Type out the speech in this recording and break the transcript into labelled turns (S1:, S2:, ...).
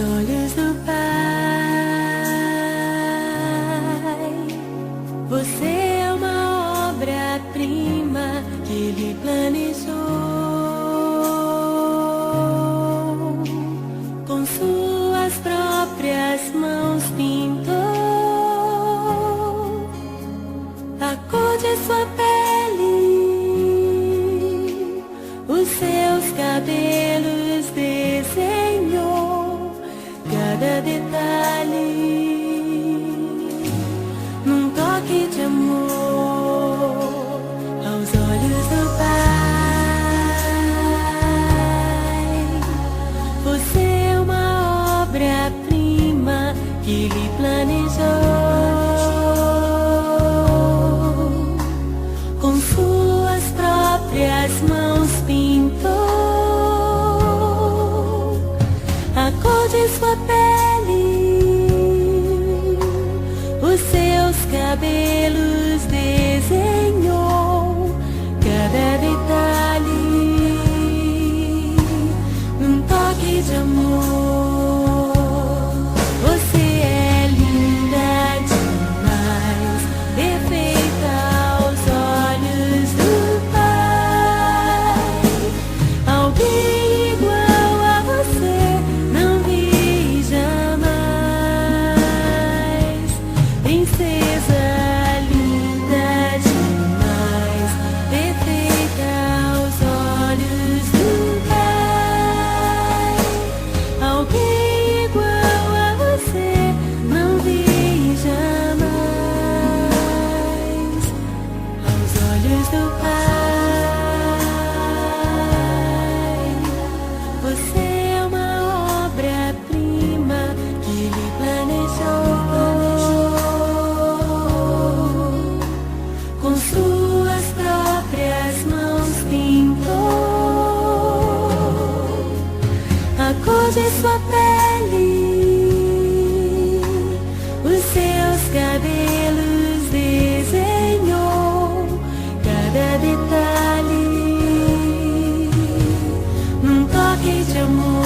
S1: olhos do Pai. Você é uma obra-prima que Ele planejou. Com suas próprias mãos pintou a cor de sua pele, os seus cabelos desenhou cada detalhe num toque de amor aos olhos do Pai. Você é uma obra-prima que Ele planejou. Com suas próprias mãos pintou a cor de sua pele, os seus cabelos desenhou cada detalhe num toque de amor. Você é linda demais, perfeita aos olhos do Pai. Alguém igual a você não vi jamais. Princesa linda demais, perfeita aos olhos do Pai. Alguém igual a você não vi jamais. Aos olhos do Pai, você é uma obra-prima que Ele planejou. Com suas próprias mãos pintou a cor de sua pele, os seus cabelos desenhou cada detalhe num toque de amor.